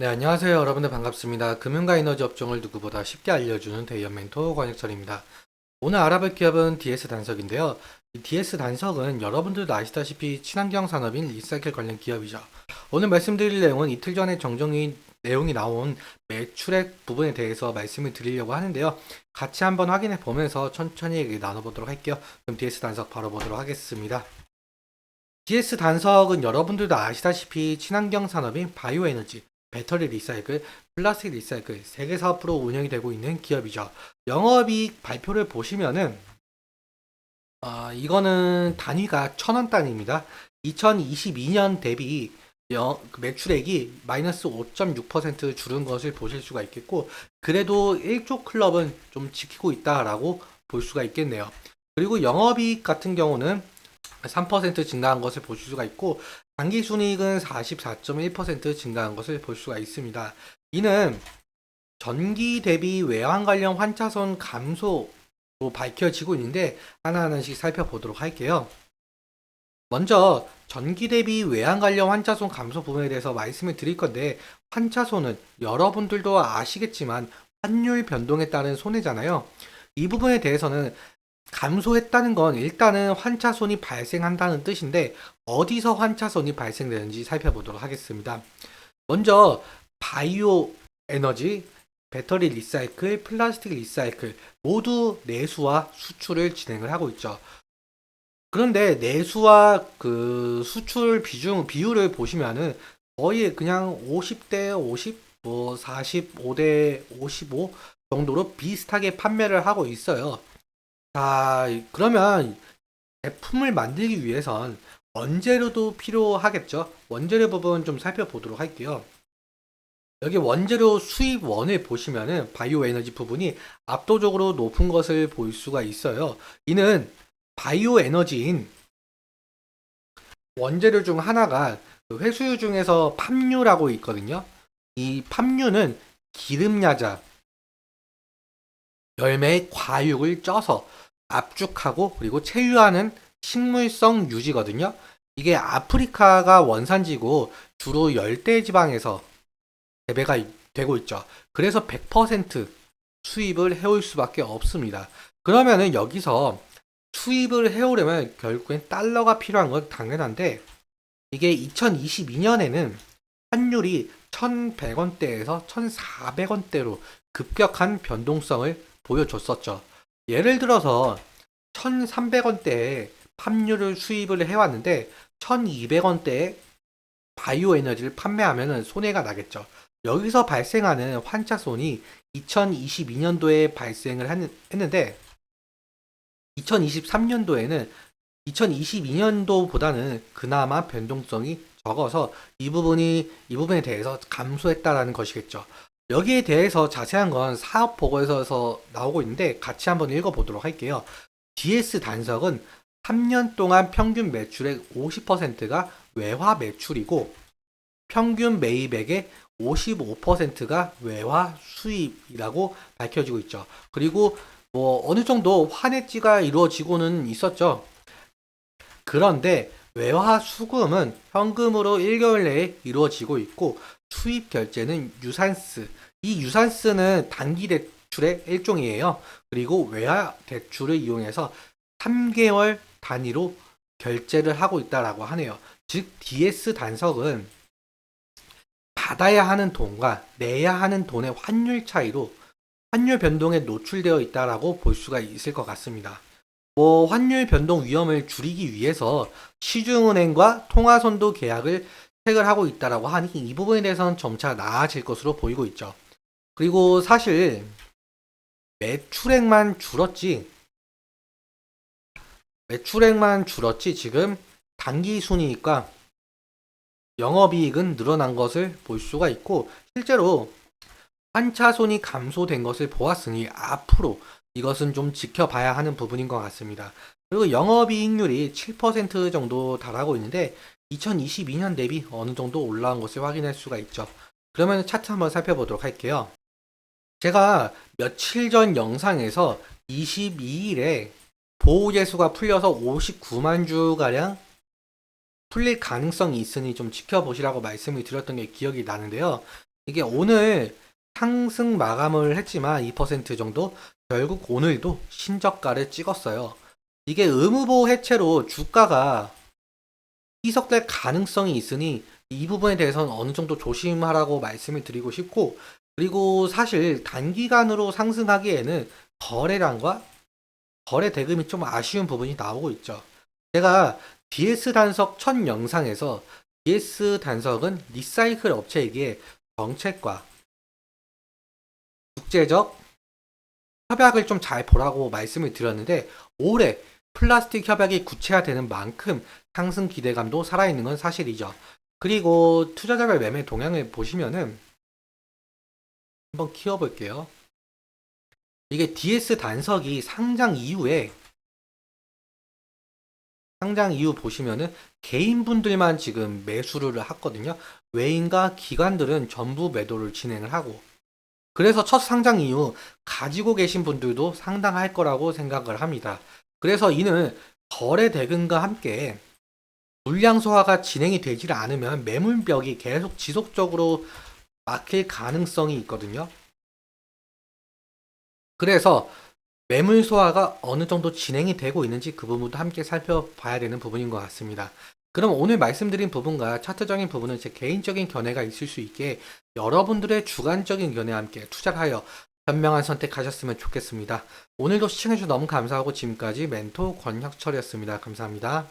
네, 안녕하세요. 여러분들 반갑습니다. 금융과 에너지 업종을 누구보다 쉽게 알려주는 대의원 멘토 권혁철입니다. 오늘 알아볼 기업은 DS 단석인데요. 이 DS 단석은 여러분들도 아시다시피 친환경 산업인 리사이클 관련 기업이죠. 오늘 말씀드릴 내용은 이틀 전에 정정이 내용이 나온 매출액 부분에 대해서 말씀을 드리려고 하는데요. 같이 한번 확인해 보면서 천천히 얘기 나눠보도록 할게요. 그럼 DS 단석 바로 보도록 하겠습니다. DS 단석은 여러분들도 아시다시피 친환경 산업인 바이오 에너지, 배터리 리사이클, 플라스틱 리사이클 세계 사업으로 운영이 되고 있는 기업이죠. 영업이익 발표를 보시면은 이거는 단위가 1,000원 단위입니다. 2022년 대비 매출액이 마이너스 5.6% 줄은 것을 보실 수가 있겠고, 그래도 1조 클럽은 좀 지키고 있다라고 볼 수가 있겠네요. 그리고 영업이익 같은 경우는 3% 증가한 것을 보실 수가 있고, 당기순이익은 44.1% 증가한 것을 볼 수가 있습니다. 이는 전기 대비 외환 관련 환차손 감소로 밝혀지고 있는데 하나하나씩 살펴보도록 할게요. 먼저 전기 대비 외환 관련 환차손 감소 부분에 대해서 말씀을 드릴 건데, 환차손은 여러분들도 아시겠지만 환율 변동에 따른 손해잖아요. 이 부분에 대해서는 감소했다는 건 일단은 환차손이 발생한다는 뜻인데, 어디서 환차손이 발생되는지 살펴보도록 하겠습니다. 먼저 바이오 에너지, 배터리 리사이클, 플라스틱 리사이클 모두 내수와 수출을 진행을 하고 있죠. 그런데 내수와 그 수출 비율을 보시면은 거의 그냥 50대 50, 뭐 45대 55 정도로 비슷하게 판매를 하고 있어요. 자, 그러면 제품을 만들기 위해선 원재료도 필요하겠죠. 원재료 부분 좀 살펴보도록 할게요. 여기 원재료 수입원을 보시면은 바이오 에너지 부분이 압도적으로 높은 것을 볼 수가 있어요. 이는 바이오 에너지인 원재료 중 하나가 그 회수유 중에서 팜유라고 있거든요. 이 팜유는 기름야자, 열매의 과육을 쪄서 압축하고 그리고 체유하는 식물성 유지거든요. 이게 아프리카가 원산지고 주로 열대 지방에서 재배가 되고 있죠. 그래서 100% 수입을 해올 수밖에 없습니다. 그러면은 여기서 수입을 해오려면 결국엔 달러가 필요한 건 당연한데, 이게 2022년에는 환율이 1,100원대에서 1,400원대로 급격한 변동성을 보여줬었죠. 예를 들어서 1,300원대에 팜유를 수입을 해왔는데 1,200원대에 바이오 에너지를 판매하면 손해가 나겠죠. 여기서 발생하는 환차손이 2022년도에 발생을 했는데 2023년도에는 2022년도보다는 그나마 변동성이 적어서 이 부분에 대해서 감소했다라는 것이겠죠. 여기에 대해서 자세한 건 사업 보고서에서 나오고 있는데 같이 한번 읽어보도록 할게요. DS 단석은 3년 동안 평균 매출의 50%가 외화 매출이고 평균 매입액의 55%가 외화 수입이라고 밝혀지고 있죠. 그리고 뭐 어느 정도 환해지가 이루어지고는 있었죠. 그런데 외화 수금은 현금으로 1개월 내에 이루어지고 있고, 수입 결제는 유산스. 이 유산스는 단기 대출의 일종이에요. 그리고 외화 대출을 이용해서 3개월 단위로 결제를 하고 있다라고 하네요. 즉 DS 단석은 받아야 하는 돈과 내야 하는 돈의 환율 차이로 환율 변동에 노출되어 있다라고 볼 수가 있을 것 같습니다. 뭐 환율 변동 위험을 줄이기 위해서 시중은행과 통화선도 계약을 체결하고 있다라고 하니 이 부분에 대해서는 점차 나아질 것으로 보이고 있죠. 그리고 사실 매출액만 줄었지 지금 단기 순이익과 영업이익은 늘어난 것을 볼 수가 있고, 실제로 환차손이 감소된 것을 보았으니 앞으로 이것은 좀 지켜봐야 하는 부분인 것 같습니다. 그리고 영업이익률이 7% 정도 달하고 있는데 2022년 대비 어느 정도 올라온 것을 확인할 수가 있죠. 그러면 차트 한번 살펴보도록 할게요. 제가 며칠 전 영상에서 22일에 보호재수가 풀려서 59만 주가량 풀릴 가능성이 있으니 좀 지켜보시라고 말씀을 드렸던 게 기억이 나는데요. 이게 오늘 상승 마감을 했지만 2% 정도 결국 오늘도 신저가를 찍었어요. 이게 의무보호 해체로 주가가 희석될 가능성이 있으니 이 부분에 대해서는 어느 정도 조심하라고 말씀을 드리고 싶고, 그리고 사실 단기간으로 상승하기에는 거래량과 거래 대금이 좀 아쉬운 부분이 나오고 있죠. 제가 DS 단석 첫 영상에서 DS 단석은 리사이클 업체에게 정책과 국제적 협약을 좀 잘 보라고 말씀을 드렸는데, 올해 플라스틱 협약이 구체화되는 만큼 상승 기대감도 살아있는 건 사실이죠. 그리고 투자자별 매매 동향을 보시면은 한번 키워볼게요. 이게 DS 단석이 상장 이후 보시면은 개인분들만 지금 매수를 했거든요. 외인과 기관들은 전부 매도를 진행을 하고, 그래서 첫 상장 이후 가지고 계신 분들도 상당할 거라고 생각을 합니다. 그래서 이는 거래 대금과 함께 물량 소화가 진행이 되질 않으면 매물벽이 계속 지속적으로 막힐 가능성이 있거든요. 그래서 매물 소화가 어느 정도 진행이 되고 있는지 그 부분도 함께 살펴봐야 되는 부분인 것 같습니다. 그럼 오늘 말씀드린 부분과 차트적인 부분은 제 개인적인 견해가 있을 수 있게 여러분들의 주관적인 견해와 함께 투자를 하여 현명한 선택하셨으면 좋겠습니다. 오늘도 시청해주셔서 너무 감사하고 지금까지 멘토 권혁철이었습니다. 감사합니다.